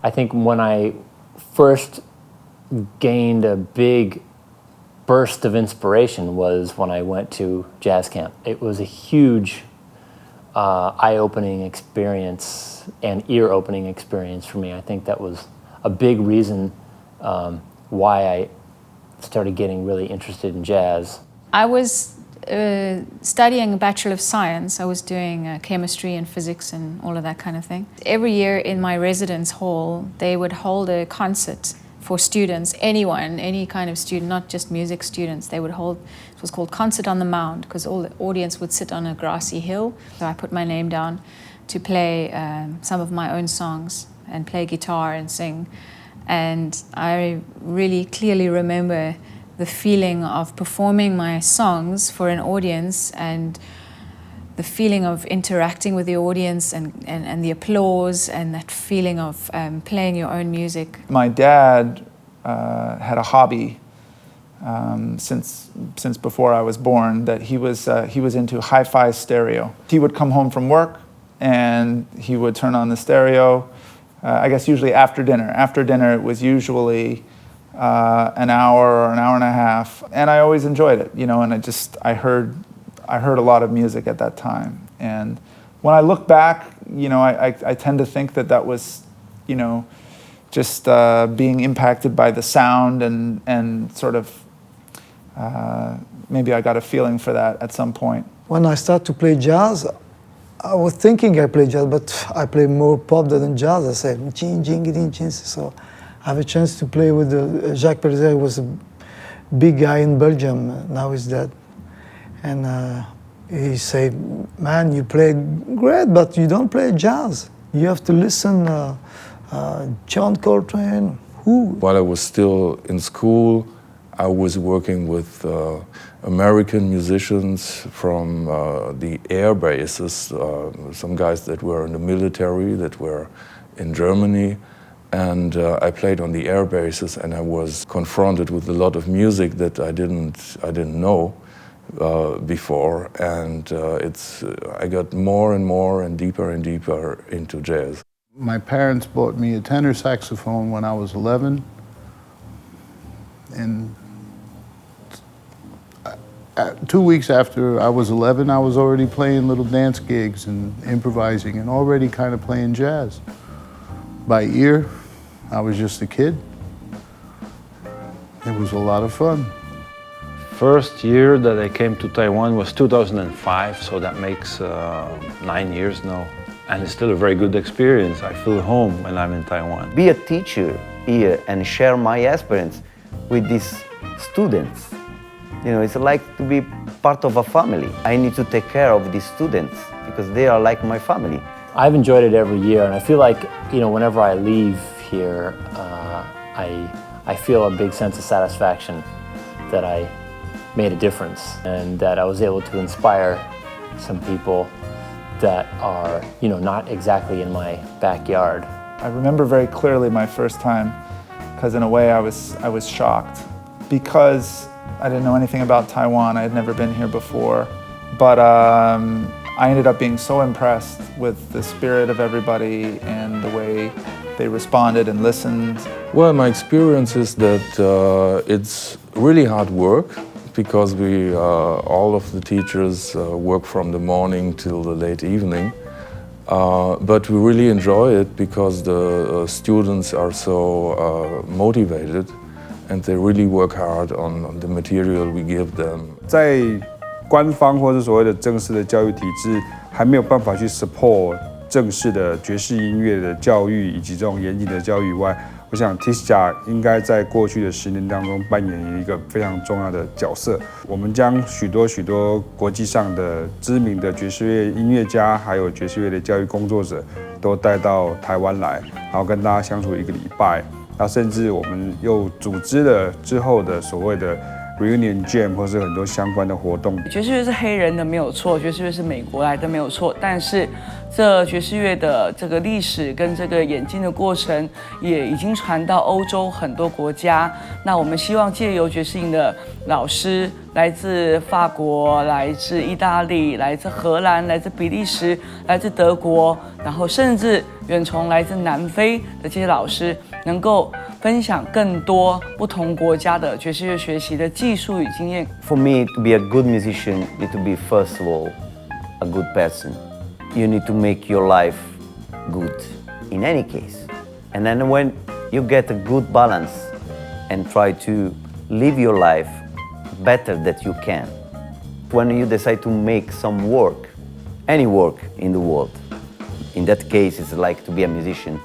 I think when I first gained a big burst of inspiration was when I went to jazz camp. It was a huge eye-opening experience and ear-opening experience for me. I think that was a big reason why I started getting really interested in jazz. I was studying a Bachelor of Science. I was doing chemistry and physics and all of that kind of thing. Every year in my residence hall, they would hold a concert for students, anyone, any kind of student, not just music students. They would hold, it was called Concert on the Mound, because all the audience would sit on a grassy hill. So I put my name down to play some of my own songs and play guitar and sing. And I really clearly remember the feeling of performing my songs for an audience and the feeling of interacting with the audience and the applause and that feeling of playing your own music. My dad had a hobby since before I was born, that he was into hi-fi stereo. He would come home from work and he would turn on the stereo, I guess usually after dinner. After dinner it was usually an hour or an hour and a half, and I always enjoyed it, and I heard a lot of music at that time. And when I look back, I tend to think that was, just being impacted by the sound and sort of maybe I got a feeling for that at some point. When I started to play jazz, I was thinking I play jazz, but I play more pop than jazz. I said, ching, jing, ding, ching. So I have a chance to play with Jacques Perzet, was a big guy in Belgium, now he's dead. And he said, man, you play great, but you don't play jazz. You have to listen John Coltrane, who? While I was still in school, I was working with American musicians from the air bases, some guys that were in the military, that were in Germany. And I played on the air bases, and I was confronted with a lot of music that I didn't know before, and I got more and more and deeper into jazz. My parents bought me a tenor saxophone when I was 11, and 2 weeks after I was 11, I was already playing little dance gigs and improvising and already kind of playing jazz. By ear, I was just a kid. It was a lot of fun. First year that I came to Taiwan was 2005, so that makes 9 years now. And it's still a very good experience. I feel home when I'm in Taiwan. Be a teacher here and share my experience with these students. It's like to be part of a family. I need to take care of these students because they are like my family. I've enjoyed it every year, and I feel like, whenever I leave here, I feel a big sense of satisfaction that I made a difference and that I was able to inspire some people that are, not exactly in my backyard. I remember very clearly my first time, because in a way I was shocked because I didn't know anything about Taiwan. I had never been here before, but I ended up being so impressed with the spirit of everybody and the way they responded and listened. Well, my experience is that it's really hard work because we, all of the teachers work from the morning till the late evening. But we really enjoy it because the students are so motivated and they really work hard on the material we give them. 在官方或者所谓的正式的教育体制还没有办法去 support 正式的爵士音乐的教育以及这种严谨的教育以外，我想 TISJA 应该在过去的10年当中扮演一个非常重要的角色。我们将许多国际上的知名的爵士乐音乐家，还有爵士乐的教育工作者，都带到台湾来，然后跟大家相处1个礼拜。那甚至我们又组织了之后的所谓的 reunion jam 或是很多相关的活动。爵士乐是黑人的没有错，爵士乐是美国来的没有错，但是这爵士乐的这个历史跟这个演进的过程也已经传到欧洲很多国家。那我们希望借由爵士营的老师，来自法国、来自意大利、来自荷兰、来自比利时、来自德国，然后甚至远从来自南非的这些老师，能够分享更多不同国家的爵士乐学习的技术与经验。For me, to be a good musician, you need to be first of all a good person. You need to make your life good in any case. And then when you get a good balance and try to live your life better that you can, when you decide to make some work, any work in the world, in that case it's like to be a musician,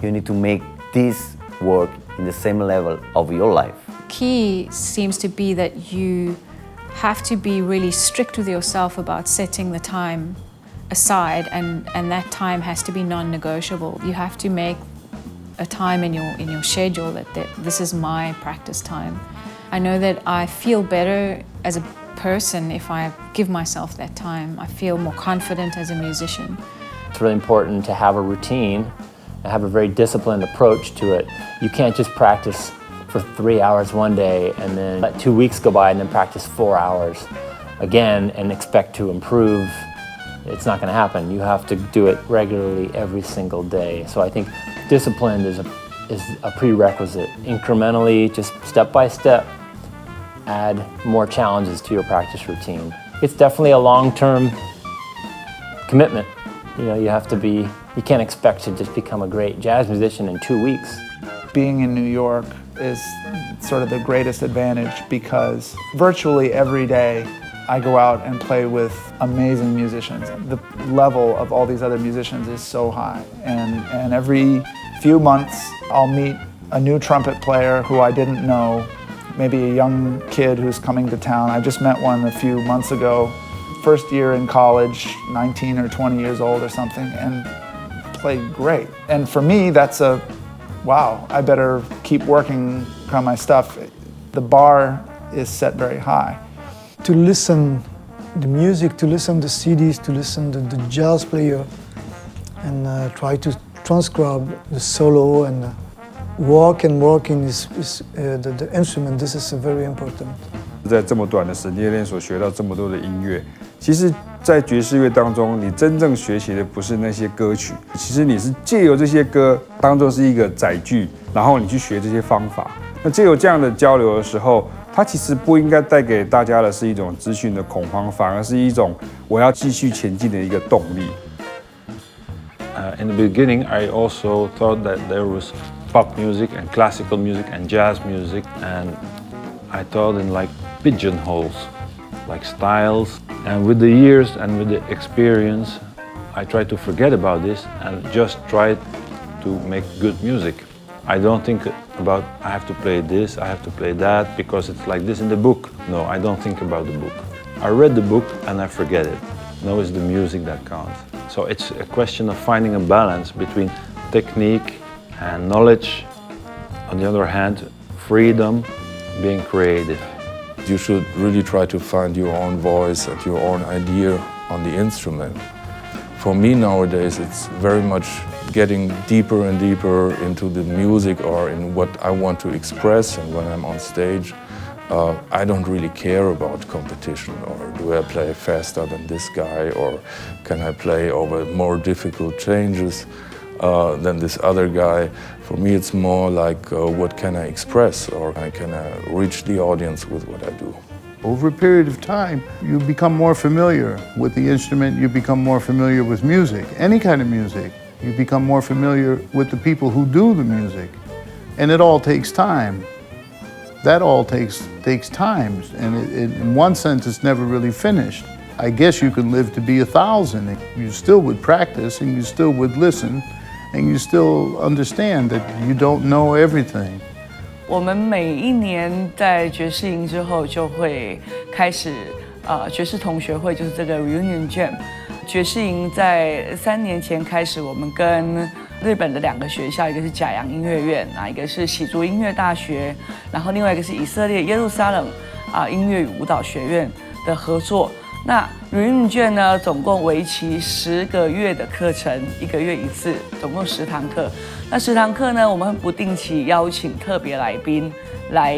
you need to make this work in the same level of your life. Key seems to be that you have to be really strict with yourself about setting the time aside, and that time has to be non-negotiable. You have to make a time in your schedule that this is my practice time. I know that I feel better as a person if I give myself that time. I feel more confident as a musician. It's really important to have a routine and have a very disciplined approach to it. You can't just practice for 3 hours one day and then let 2 weeks go by and then practice 4 hours again and expect to improve. It's not going to happen. You have to do it regularly every single day. So I think discipline is a prerequisite. Incrementally, just step by step, add more challenges to your practice routine. It's definitely a long-term commitment. You know, you can't expect to just become a great jazz musician in 2 weeks. Being in New York is sort of the greatest advantage because virtually every day I go out and play with amazing musicians. The level of all these other musicians is so high. And every few months I'll meet a new trumpet player who I didn't know, maybe a young kid who's coming to town. I just met one a few months ago, first year in college, 19 or 20 years old or something, and played great. And for me, that's wow, I better keep working on my stuff. The bar is set very high. To listen the music, to listen the CDs, to listen to the jazz player, and try to transcribe the solo and work in the instrument. This is very important. 在这么短的时间内所学到这么多的音乐，其实，在爵士乐当中，你真正学习的不是那些歌曲，其实你是借由这些歌当做是一个载具，然后你去学这些方法。那借由这样的交流的时候，它其实不应该带给大家的是一种资讯的恐慌，反而是一种我要继续前进的一个动力。In the beginning, I also thought that there was pop music and classical music and jazz music, and I thought in like pigeonholes, like styles. And with the years and with the experience, I tried to forget about this and just try to make good music. I don't think about I have to play this, I have to play that because it's like this in the book. No, I don't think about the book. I read the book and I forget it. No, it's the music that counts. So it's a question of finding a balance between technique and knowledge. On the other hand, freedom, being creative. You should really try to find your own voice and your own idea on the instrument. For me nowadays, it's very much getting deeper and deeper into the music or in what I want to express. And when I'm on stage, I don't really care about competition or do I play faster than this guy or can I play over more difficult changes than this other guy. For me, it's more like what can I express or can I reach the audience with what I do. Over a period of time, you become more familiar with the instrument, you become more familiar with music, any kind of music. You become more familiar with the people who do the music. And it all takes time. That all takes time. And in one sense, it's never really finished. I guess you can live to be 1,000. You still would practice and you still would listen and you still understand that you don't know everything. 我们每一年在爵士营之后就会开始爵士同学会，就是这个 reunion jam。爵士营在3年前开始，我们跟日本的2个学校，一个是甲阳音乐院，一个是洗足音乐大学，然后另外一个是以色列耶路撒冷音乐与舞蹈学院的合作。那旅运券呢，总共为期10个月的课程，1个月1次，总共10堂课。那10堂课呢，我们不定期邀请特别来宾来，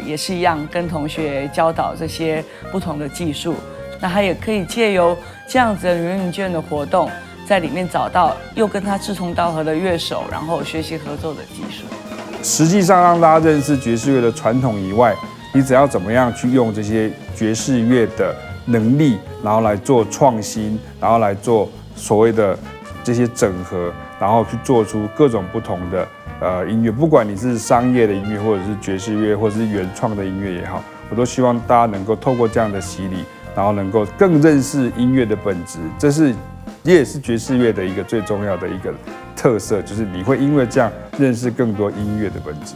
也是一样跟同学教导这些不同的技术。那他也可以借由这样子的旅运券的活动，在里面找到又跟他志同道合的乐手，然后学习合作的技术。实际上让大家认识爵士乐的传统以外，你只要怎么样去用这些爵士乐的能力，然后来做创新，然后来做所谓的这些整合，然后去做出各种不同的音乐，不管你是商业的音乐，或者是爵士乐，或者是原创的音乐也好，我都希望大家能够透过这样的洗礼，然后能够更认识音乐的本质。也是爵士乐的一个最重要的一个特色，就是你会因为这样认识更多音乐的本质。